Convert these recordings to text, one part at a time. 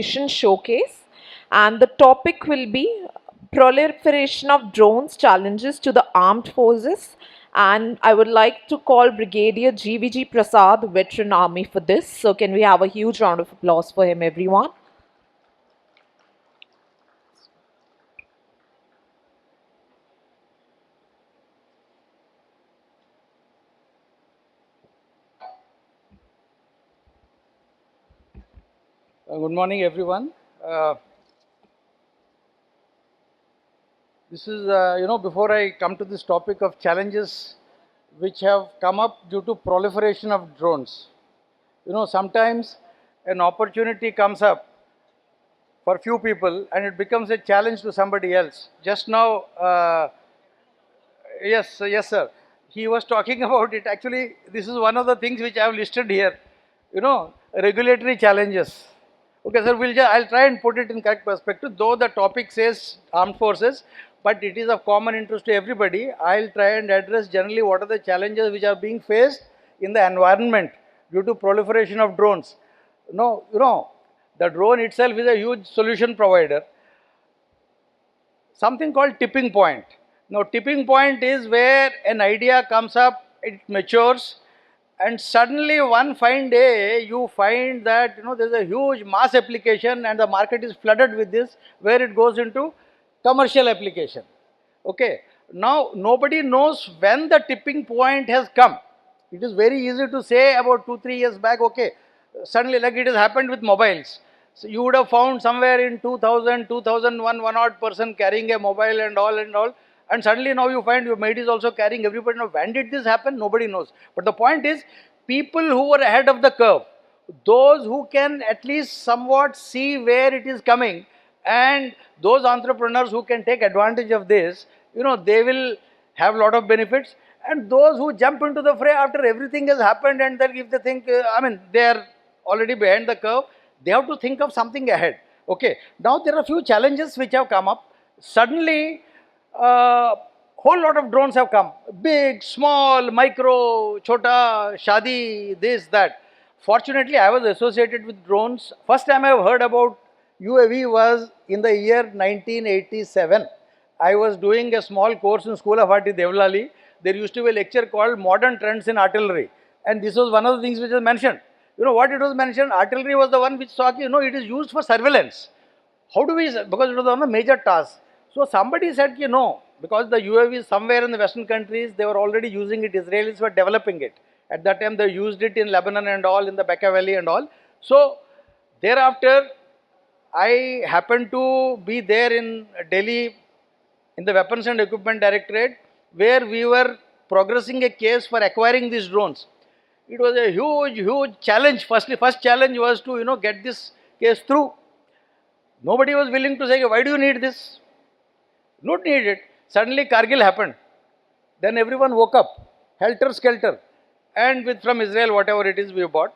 Showcase, and the topic will be proliferation of drones challenges to the armed forces. And I would like to call Brigadier G.V.G Prasad, veteran army, for this. So, can we have a huge round of applause for him, everyone? Good morning, everyone. Uh, this is, before I come to this topic of challenges which have come up due to proliferation of drones. Sometimes an opportunity comes up for few people and it becomes a challenge to somebody else. Just now, yes, sir. He was talking about it. Actually, this is one of the things which I have listed here. Regulatory challenges. Okay, sir. I'll try and put it in correct perspective. Though the topic says armed forces, but it is of common interest to everybody. I'll try and address generally what are the challenges which are being faced in the environment due to proliferation of drones. No, the drone itself is a huge solution provider. Something called tipping point. Now, tipping point is where an idea comes up, it matures, and suddenly one fine day you find that there's a huge mass application and the market is flooded with this, where it goes into commercial application. Okay. Now, nobody knows when the tipping point has come. It is very easy to say about 2-3 years back, okay, suddenly, like it has happened with mobiles. So you would have found somewhere in 2000, 2001, one odd person carrying a mobile and all, and suddenly now you find your mate is also carrying. Everybody knows. When did this happen? Nobody knows. But the point is, people who were ahead of the curve, those who can at least somewhat see where it is coming, and those entrepreneurs who can take advantage of this, they will have a lot of benefits. And those who jump into the fray after everything has happened, and then if they think, they are already behind the curve, they have to think of something ahead. Okay. Now there are a few challenges which have come up. Suddenly, whole lot of drones have come. Big, small, micro, chota, shadi, this, that. Fortunately, I was associated with drones. First time I have heard about UAV was in the year 1987. I was doing a small course in School of Art in Devlali. There used to be a lecture called Modern Trends in Artillery. And this was one of the things which was mentioned. You know what it was mentioned? Artillery was the one which saw, it is used for surveillance. How do we, because it was on a major task. So somebody said, no, because the UAV somewhere in the Western countries, they were already using it. Israelis were developing it. At that time, they used it in Lebanon and all, in the Bekaa Valley and all. So thereafter, I happened to be there in Delhi in the Weapons and Equipment Directorate, where we were progressing a case for acquiring these drones. It was a huge challenge. First challenge was to get this case through. Nobody was willing to say, why do you need this? Not need it. Suddenly Kargil happened. Then everyone woke up, helter skelter, and with from Israel, whatever it is we bought.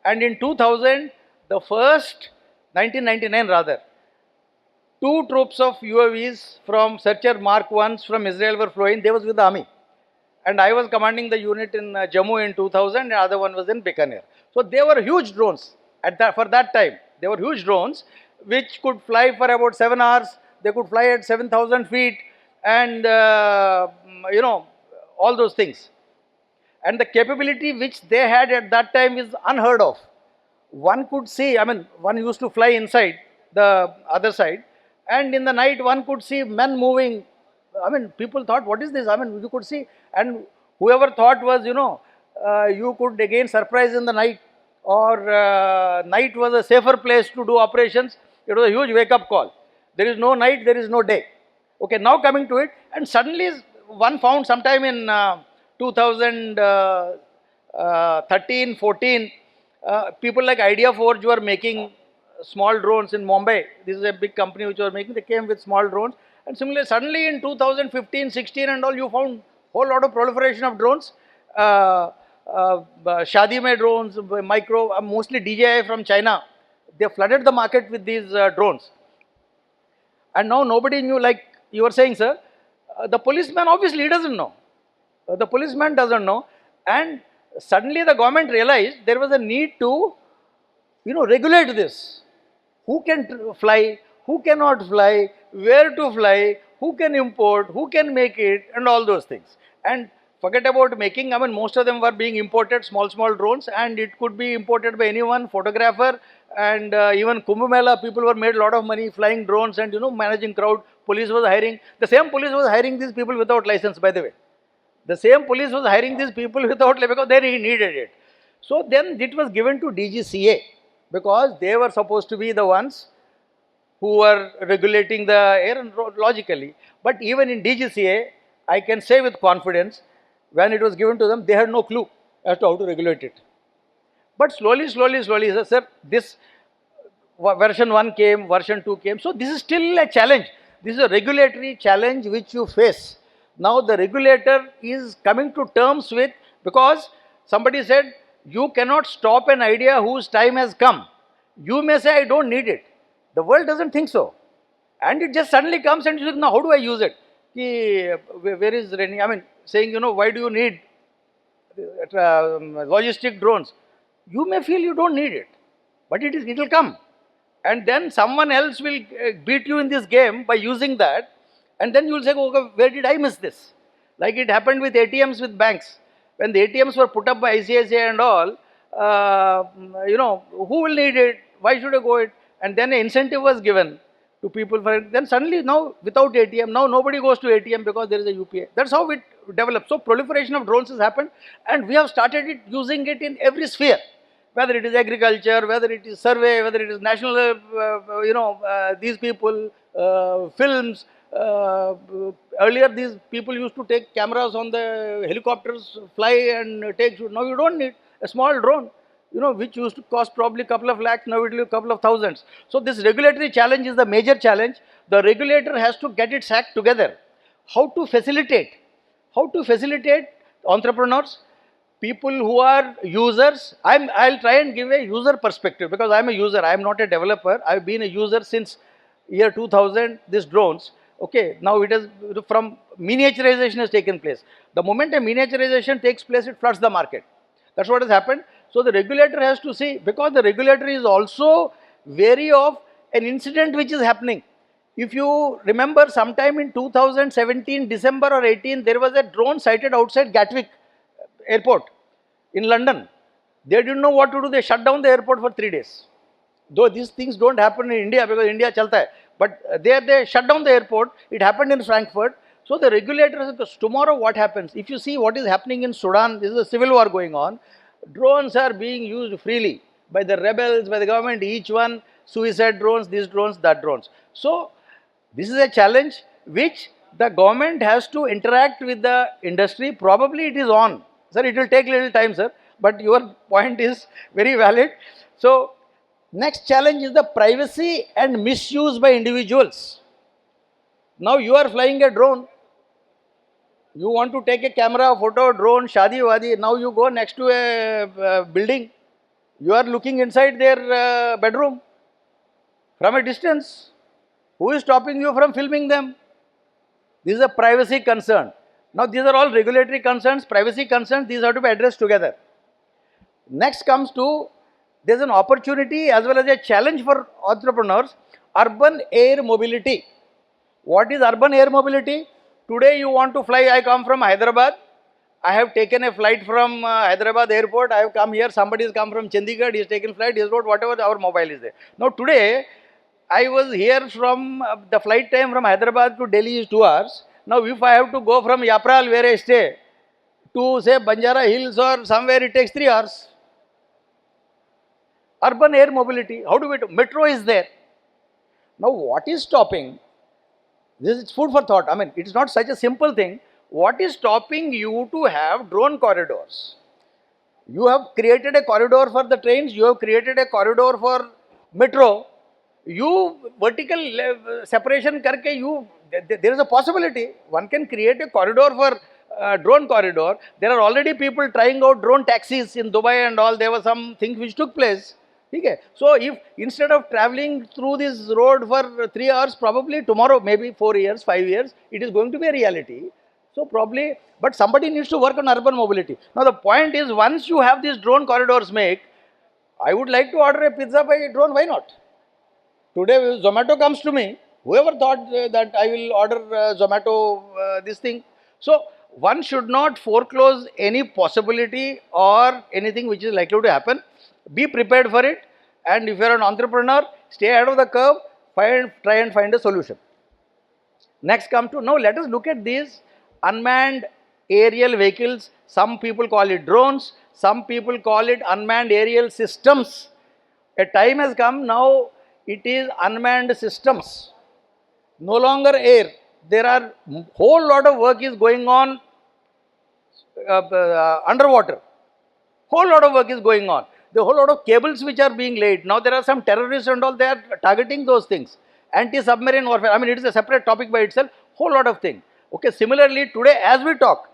And in 2000, the first, 1999 rather, two troops of UAVs from Searcher Mark 1s from Israel were flying. They was with the army. And I was commanding the unit in Jammu in 2000, and the other one was in Bikaner. So they were huge drones for that time. They were huge drones which could fly for about 7 hours. They could fly at 7,000 feet, and all those things. And the capability which they had at that time is unheard of. One could see, one used to fly inside the other side, and in the night one could see men moving. People thought, what is this? You could see, and whoever thought was, you could again surprise in the night, or night was a safer place to do operations. It was a huge wake-up call. There is no night, there is no day. Okay, now coming to it, and suddenly one found sometime in 2013, 14, people like Idea Forge were making small drones in Mumbai. This is a big company which was making, they came with small drones. And similarly, suddenly in 2015, 16 and all, you found whole lot of proliferation of drones. Shadi mein drones, micro, mostly DJI from China. They flooded the market with these drones. And now nobody knew, like you were saying, sir, the policeman obviously he doesn't know. The policeman doesn't know. And suddenly the government realized there was a need to, regulate this. who can fly, who cannot fly, where to fly, who can import, who can make it, and all those things. And forget about making, I mean, most of them were being imported, small drones, and it could be imported by anyone, photographer, and even Kumbh Mela, people were made a lot of money flying drones and, managing crowd. Police was hiring, the same police was hiring these people without license, by the way. The same police was hiring these people without, because they needed it. So then it was given to DGCA because they were supposed to be the ones who were regulating the air and logically. But even in DGCA, I can say with confidence, when it was given to them, they had no clue as to how to regulate it. But slowly, sir, this version 1 came, version 2 came. So this is still a challenge. This is a regulatory challenge which you face. Now the regulator is coming to terms with, because somebody said, you cannot stop an idea whose time has come. You may say, I don't need it. The world doesn't think so. And it just suddenly comes and you say, now how do I use it? Where is Reni? I mean, saying, why do you need logistic drones? You may feel you don't need it, but it will come. And then someone else will beat you in this game by using that, and then you will say, okay, where did I miss this? Like it happened with ATMs with banks. When the ATMs were put up by ICICI and all, who will need it? Why should I go it? And then an incentive was given to people for it. Then suddenly now without ATM, now nobody goes to ATM because there is a UPI. That's how it developed. So proliferation of drones has happened, and we have started using it in every sphere. Whether it is agriculture, whether it is survey, whether it is national, these people, films. Earlier, these people used to take cameras on the helicopters, fly and take. Now you don't need a small drone, which used to cost probably a couple of lakhs. Now it will be a couple of thousands. So this regulatory challenge is the major challenge. The regulator has to get its act together. How to facilitate? How to facilitate entrepreneurs? People who are users. I'll try and give a user perspective because I'm a user. I'm not a developer. I've been a user since year 2000. These drones. Okay, now it is from miniaturization has taken place. The moment a miniaturization takes place, it floods the market. That's what has happened. So the regulator has to see, because the regulator is also wary of an incident which is happening. If you remember, sometime in 2017, December or 18, there was a drone sighted outside Gatwick airport in London. They didn't know what to do. They shut down the airport for 3 days. Though these things don't happen in India because India chalta hai. But there they shut down the airport. It happened in Frankfurt. So the regulator says, tomorrow what happens? If you see what is happening in Sudan, this is a civil war going on. Drones are being used freely by the rebels, by the government, each one, suicide drones, these drones, that drones. So this is a challenge which the government has to interact with the industry. Probably it is on. Sir, it will take little time, sir. But your point is very valid. So next challenge is the privacy and misuse by individuals. Now you are flying a drone. You want to take a camera, photo, drone, shadi wadi. Now you go next to a building. You are looking inside their bedroom from a distance. Who is stopping you from filming them? This is a privacy concern. Now these are all regulatory concerns, privacy concerns. These have to be addressed together. Next comes to, there's an opportunity as well as a challenge for entrepreneurs, urban air mobility. What is urban air mobility? Today you want to fly, I come from Hyderabad. I have taken a flight from Hyderabad airport. I have come here, somebody has come from Chandigarh, he has taken flight, he has got whatever, our mobile is there. Now today, I was here from, the flight time from Hyderabad to Delhi is 2 hours. Now if I have to go from Yapral where I stay to say Banjara Hills or somewhere, it takes 3 hours. Urban air mobility, how do we do? Metro is there. Now what is stopping? This is food for thought. I mean, it is not such a simple thing. What is stopping you to have drone corridors? You have created a corridor for the trains, you have created a corridor for metro. You vertical separation karke, there is a possibility. One can create a corridor for drone corridor. There are already people trying out drone taxis in Dubai and all. There were some things which took place. Okay. So if instead of traveling through this road for 3 hours, probably tomorrow, maybe 4 years, 5 years, it is going to be a reality. So probably, but somebody needs to work on urban mobility. Now the point is, once you have these drone corridors make, I would like to order a pizza by drone, why not? Today Zomato comes to me. Whoever thought that I will order Zomato this thing? So one should not foreclose any possibility or anything which is likely to happen. Be prepared for it, and if you are an entrepreneur, stay ahead of the curve. Try and find a solution. Next, come to now. Let us look at these unmanned aerial vehicles. Some people call it drones. Some people call it unmanned aerial systems. A time has come now. It is unmanned systems, no longer air. There are whole lot of work is going on underwater. Whole lot of work is going on. The whole lot of cables which are being laid. Now there are some terrorists and all, they are targeting those things. Anti-submarine warfare. I mean, it is a separate topic by itself. Whole lot of things. Okay. Similarly, today as we talk,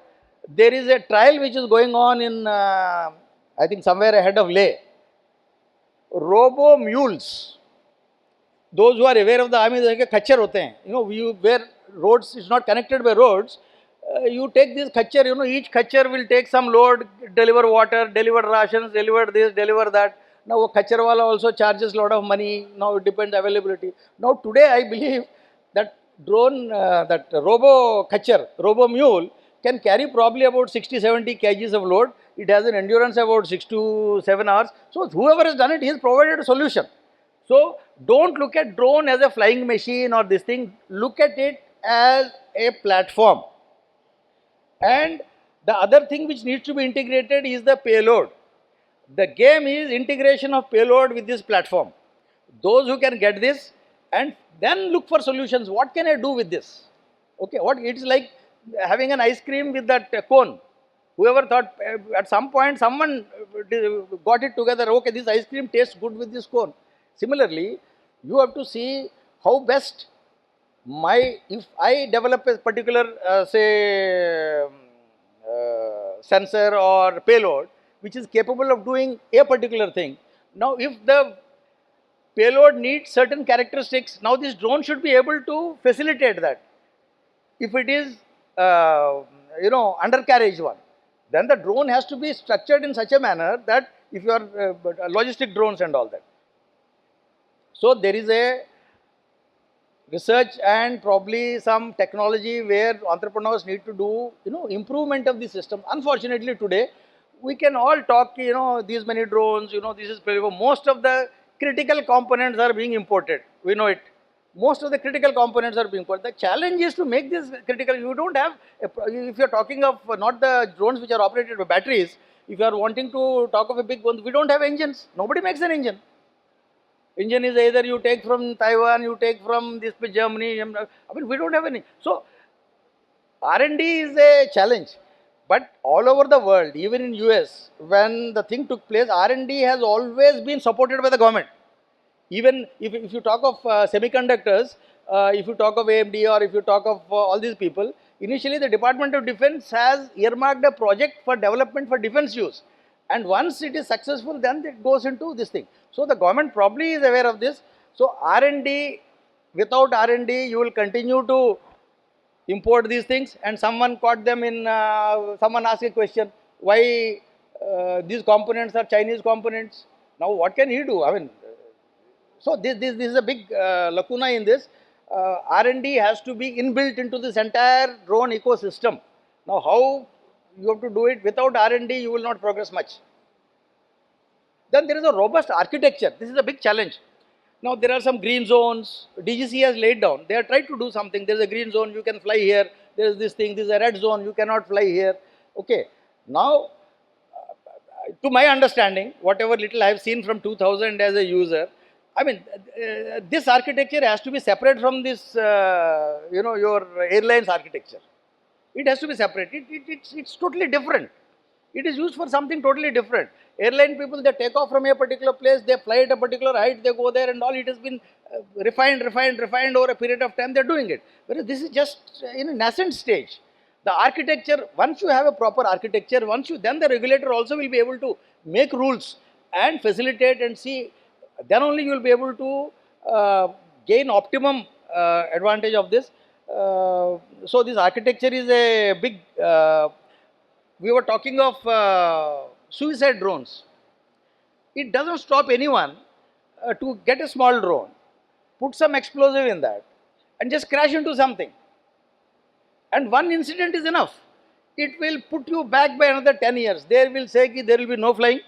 there is a trial which is going on in, I think somewhere ahead of Leh. Robo mules. Those who are aware of the army, they खच्चर होते हैं. You know, where roads is not connected by roads, you take this खच्चर. You know, each खच्चर will take some load, deliver water, deliver rations, deliver this, deliver that. Now, वो खच्चर वाला also charges lot of money. Now it depends availability. Now today I believe that drone, that robo खच्चर, robo mule can carry probably about 60-70 kgs of load. It has an endurance about 6 to 7 hours. So whoever has done it, he has provided a solution. So don't look at drone as a flying machine or this thing. Look at it as a platform. And the other thing which needs to be integrated is the payload. The game is integration of payload with this platform. Those who can get this and then look for solutions. What can I do with this? Okay, what it's like having an ice cream with that cone. Whoever thought at some point someone got it together. Okay, this ice cream tastes good with this cone. Similarly, you have to see how best if I develop a particular say sensor or payload which is capable of doing a particular thing. Now, if the payload needs certain characteristics, now this drone should be able to facilitate that. If it is undercarriage one, then the drone has to be structured in such a manner that if you are logistic drones and all that. So there is a research and probably some technology where entrepreneurs need to do improvement of the system. Unfortunately today we can all talk these many drones, this is most of the critical components are being imported. We know it. Most of the critical components are being imported. The challenge is to make this critical. You don't have if you are talking of not the drones which are operated by batteries. If you are wanting to talk of a big one, we don't have engines. Nobody makes an engine. Engine is either you take from Taiwan, you take from this Germany. I mean, we don't have any. So R&D is a challenge. But all over the world, even in US, when the thing took place, R&D has always been supported by the government. Even if you talk of semiconductors, if you talk of AMD or if you talk of all these people, initially the Department of Defense has earmarked a project for development for defense use. And once it is successful, then it goes into this thing. So the government probably is aware of this. So R&D, without R&D, you will continue to import these things. And someone caught them in, someone asked a question, why these components are Chinese components? Now what can he do? I mean, so this is a big lacuna in this. R&D has to be inbuilt into this entire drone ecosystem. Now how you have to do it? Without R&D, you will not progress much. Then there is a robust architecture. This is a big challenge. Now there are some green zones. DGC has laid down. They are tried to do something. There is a green zone. You can fly here. There is this thing. This is a red zone. You cannot fly here. Okay. Now, to my understanding, whatever little I have seen from 2000 as a user, I mean, this architecture has to be separate from this, your airlines architecture. It has to be separate. It's totally different. It is used for something totally different. Airline people, they take off from a particular place, they fly at a particular height, they go there and all. It has been refined over a period of time. They are doing it. Whereas this is just in a nascent stage. The architecture, once you have a proper architecture, then the regulator also will be able to make rules and facilitate and see. Then only you will be able to gain optimum advantage of this. So this architecture is a big. We were talking of suicide drones. It doesn't stop anyone to get a small drone. put some explosive in that, and just crash into something. And one incident is enough. It will put you back by another 10 years. They will say that there will be no flying,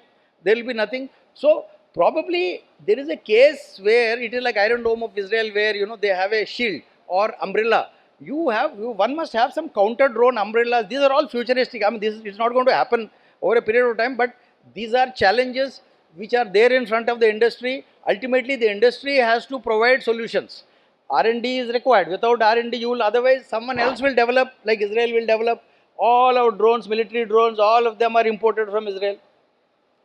there will be nothing. So probably there is a case where it is like Iron Dome of Israel, where they have a shield or umbrella. One must have some counter drone umbrellas. These are all futuristic. I mean, this is not going to happen over a period of time, but these are challenges which are there in front of the industry. Ultimately, the industry has to provide solutions. R&D is required. Without R&D, you will, otherwise someone else will develop, like Israel will develop. All our drones, military drones, all of them are imported from Israel.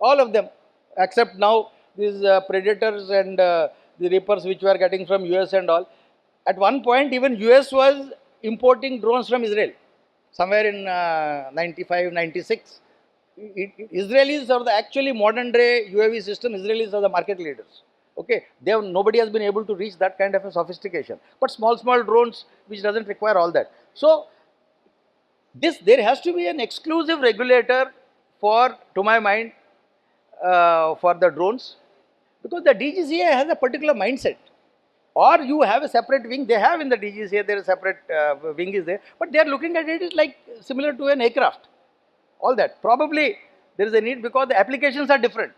All of them, except now these Predators and the Reapers which we are getting from US and all. At one point, even US was importing drones from Israel, somewhere in 95, 96. Israelis are the actually modern day UAV system. Israelis are the market leaders. Okay, nobody has been able to reach that kind of a sophistication. But small drones which doesn't require all that. So there has to be an exclusive regulator for, to my mind, for the drones, because the DGCA has a particular mindset. Or you have a separate wing. They have in the DGCA, there is a separate wing is there, but they are looking at it like similar to an aircraft. All that. Probably there is a need because the applications are different.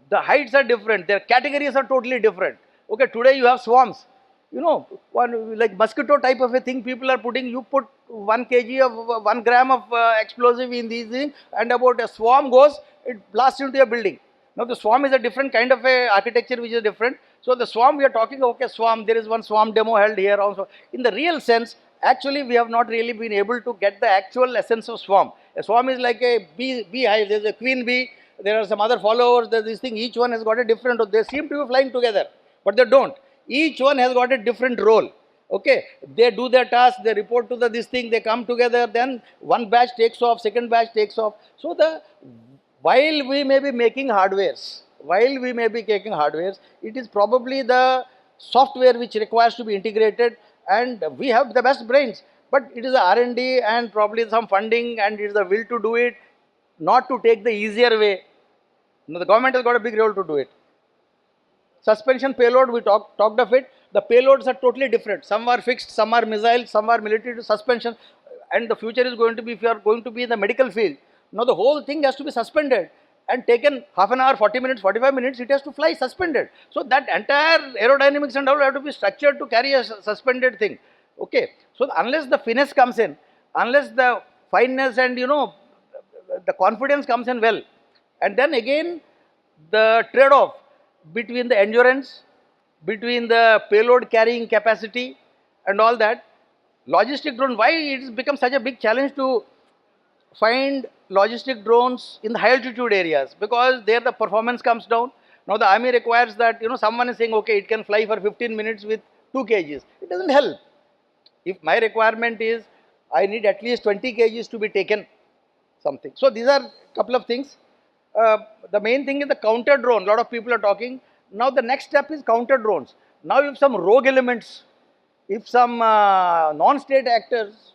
The heights are different. Their categories are totally different. Okay, today you have swarms. One like mosquito type of a thing people are putting. You put 1 kg of 1 gram of explosive in these things, and about a swarm goes, it blasts into a building. Now the swarm is a different kind of a architecture which is different. So the swarm we are talking, okay, swarm, there is one swarm demo held here also. In the real sense, actually we have not really been able to get the actual essence of swarm. A swarm is like a beehive. There is a queen bee, there are some other followers, there is this thing, each one has got a different, they seem to be flying together, but they don't. Each one has got a different role. Okay, they do their task, they report to this thing, they come together, then one batch takes off, second batch takes off. So while we may be making hardwares, it is probably the software which requires to be integrated, and we have the best brains, but it is the R&D and probably some funding, and it is the will to do it, not to take the easier way. The government has got a big role to do it. Suspension payload, we talked of it. The payloads are totally different. Some are fixed, some are missiles, some are military suspension. And the future is going to be, if you are going to be in the medical field, now the whole thing has to be suspended and taken half an hour, 40 minutes, 45 minutes, it has to fly suspended. So that entire aerodynamics and all have to be structured to carry a suspended thing. Okay. So unless the finesse comes in, unless the fineness and the confidence comes in well, and then again the trade-off between the endurance, between the payload carrying capacity and all that. Logistic drone, why it has become such a big challenge to find logistic drones in the high altitude areas? Because there the performance comes down. Now the army requires that, someone is saying, okay, it can fly for 15 minutes with 2 kgs. It doesn't help. If my requirement is, I need at least 20 kgs to be taken something. So these are couple of things. The main thing is the counter drone. A lot of people are talking. Now the next step is counter drones. Now if some rogue elements, if some non-state actors,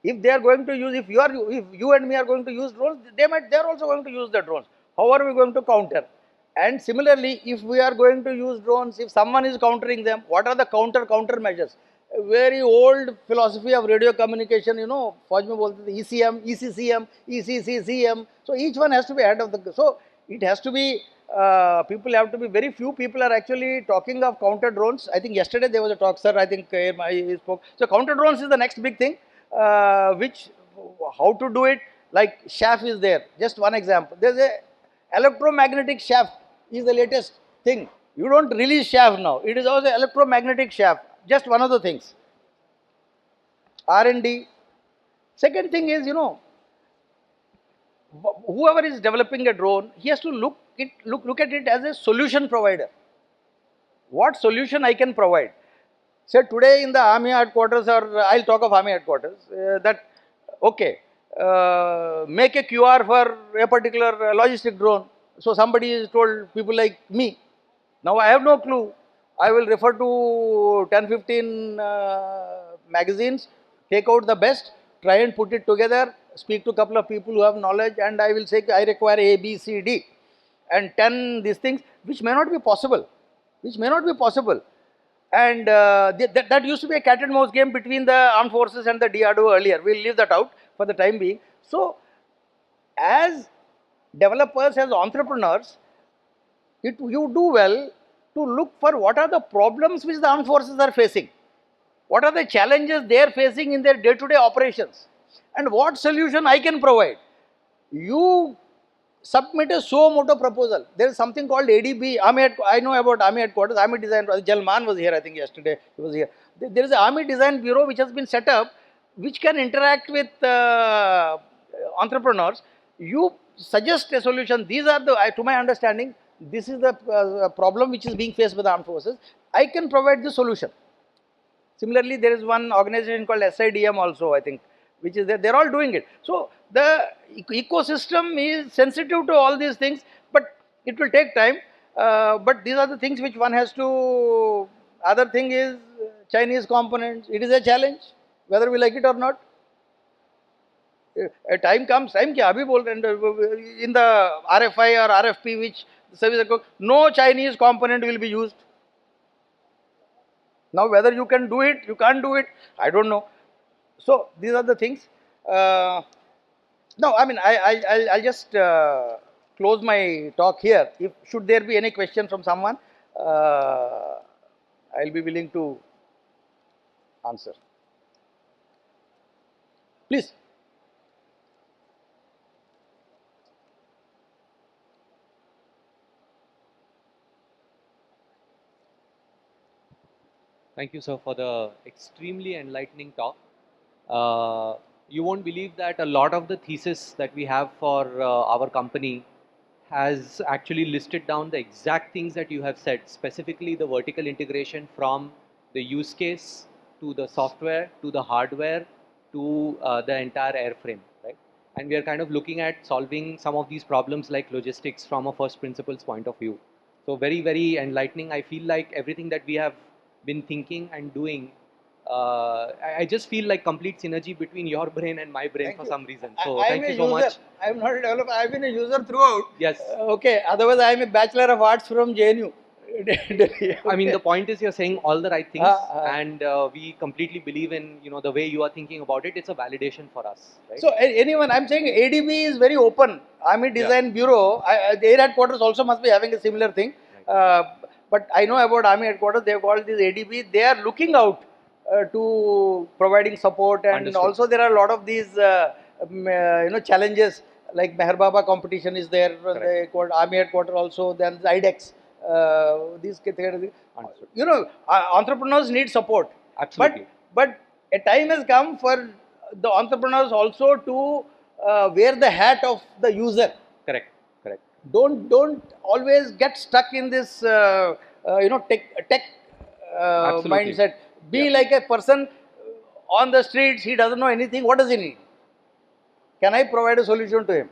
if they are going to use, if you and me are going to use drones, they are also going to use the drones. How are we going to counter? And similarly, if we are going to use drones, if someone is countering them, what are the counter measures? A very old philosophy of radio communication, Fauj mein bolte the ECM, ECCM, ECCCM. So each one has to be ahead of the. So it has to be. People have to be. Very few people are actually talking of counter drones. I think yesterday there was a talk, sir. I think he spoke. So counter drones is the next big thing. How to do it? Like chaff is there. Just one example. There's a electromagnetic chaff is the latest thing. You don't release chaff now. It is also electromagnetic chaff. Just one of the things. R&D. Second thing is, whoever is developing a drone, he has to look at it as a solution provider. What solution I can provide? Say today in the army headquarters, or I'll talk of army headquarters, that okay, make a QR for a particular logistic drone. So somebody is told, people like me. Now I have no clue. I will refer to 10-15 magazines, take out the best, try and put it together, speak to a couple of people who have knowledge, and I will say I require A, B, C, D, and 10 these things, which may not be possible. And that used to be a cat and mouse game between the armed forces and the DRDO earlier. We'll leave that out for the time being. So, as developers, as entrepreneurs, you do well to look for what are the problems which the armed forces are facing. What are the challenges they are facing in their day-to-day operations, and what solution I can provide. You submit a suo moto proposal. There is something called ADB. I know about Army Headquarters. Army Design. Jalman was here, I think yesterday. He was here. There is an Army Design Bureau which has been set up, which can interact with entrepreneurs. You suggest a solution. These are the, to my understanding, this is the problem which is being faced by the armed forces. I can provide the solution. Similarly, there is one organization called SIDM also, I think, which is there. They're all doing it. So the ecosystem is sensitive to all these things, but it will take time. But these are the things which one has to. Other thing is Chinese components. It is a challenge, whether we like it or not. A time comes, time क्या अभी बोल रहे हैं, in the RFI or RFP which service no Chinese component will be used. Now, whether you can do it, you can't do it, I don't know. So, these are the things. No, I mean, I'll just close my talk here. If should there be any question from someone, I'll be willing to answer. Please. Thank you, sir, for the extremely enlightening talk. You won't believe that a lot of the thesis that we have for our company has actually listed down the exact things that you have said, specifically the vertical integration from the use case to the software to the hardware to the entire airframe, right? And we are kind of looking at solving some of these problems like logistics from a first principles point of view. So very, very enlightening. I feel like everything that we have been thinking and doing, I just feel like complete synergy between your brain and my brain for some reason. So I'm thank a you so user. much. I'm not a developer. I've been a user throughout. Yes. Okay. Otherwise, I'm a Bachelor of Arts from JNU. Delhi. I mean, the Okay. point is you're saying all the right things, and we completely believe in the way you are thinking about it. It's a validation for us, right? So anyone, I'm saying ADB is very open. Army Design Bureau, the Air Headquarters also must be having a similar thing. Uh, but I know about Army Headquarters. They've called this ADB. They are looking out to providing support, and Understood. also there are a lot of these challenges like Meher Baba competition is there. They called Army Headquarters also. Then the IDEX. These Understood. entrepreneurs need support. Absolutely. But a time has come for the entrepreneurs also to wear the hat of the user. Correct. Correct. Don't always get stuck in this tech Absolutely. mindset. Be Yeah. like a person on the streets. He doesn't know anything. What does he need? Can I provide a solution to him?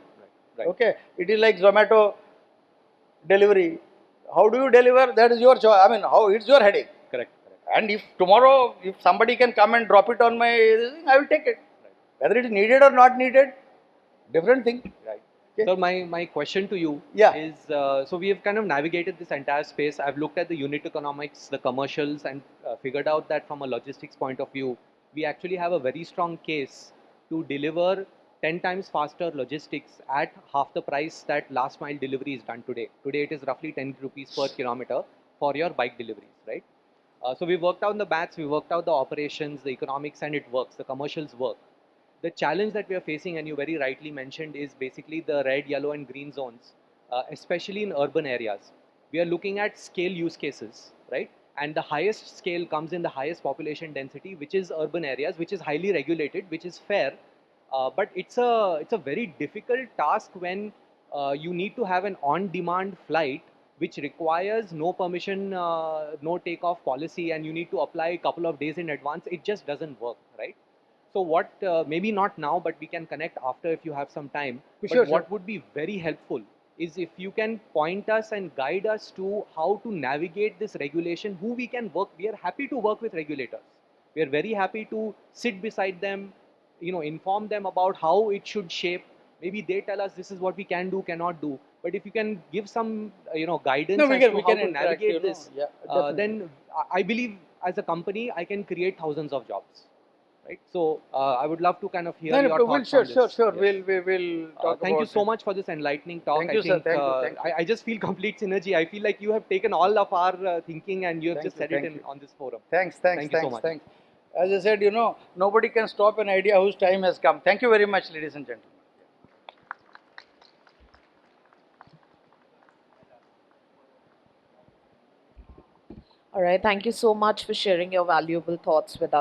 Right. Okay. It is like Zomato delivery. How do you deliver? That is your choice. I mean, how it's your headache. Correct. Correct. And if tomorrow, if somebody can come and drop it on my thing, I will take it. Whether it is needed or not needed, different thing. Right. Okay. So my question to you Yeah. is, so we have kind of navigated this entire space. I've looked at the unit economics, the commercials, and figured out that from a logistics point of view, we actually have a very strong case to deliver 10 times faster logistics at half the price that last mile delivery is done today. Today it is roughly 10 rupees per kilometer for your bike deliveries, right? So we worked out the maths, we worked out the operations, the economics, and it works. The commercials work. The challenge that we are facing, and you very rightly mentioned, is basically the red, yellow, and green zones, especially in urban areas. We are looking at scale use cases, right? And the highest scale comes in the highest population density, which is urban areas, which is highly regulated, which is fair. But it's a very difficult task when you need to have an on-demand flight which requires no permission, no takeoff policy, and you need to apply a couple of days in advance. It just doesn't work, right? So what, maybe not now, but we can connect after if you have some time. Sure, But what sure. would be very helpful is if you can point us and guide us to how to navigate this regulation, who we can work. We are happy to work with regulators. We are very happy to sit beside them, inform them about how it should shape. Maybe they tell us this is what we can do, cannot do. But if you can give some, No, guidance as to we how can to interact. navigate this, Yeah, definitely. then I believe as a company, I can create thousands of jobs, right? So I would love to kind of hear No, no, your we'll thoughts sure, on sure, this. sure. Yes. We'll talk Thank you about so it. much for this enlightening talk. Thank I you, sir. think Thank you. Thank you. I just feel complete synergy. I feel like you have taken all of our thinking and you have Thank just you. said it Thank in you. on this forum. Thanks, thanks, Thank you so thanks, much. thanks. As I said, nobody can stop an idea whose time has come. Thank you very much, ladies and gentlemen. All right. Thank you so much for sharing your valuable thoughts with us.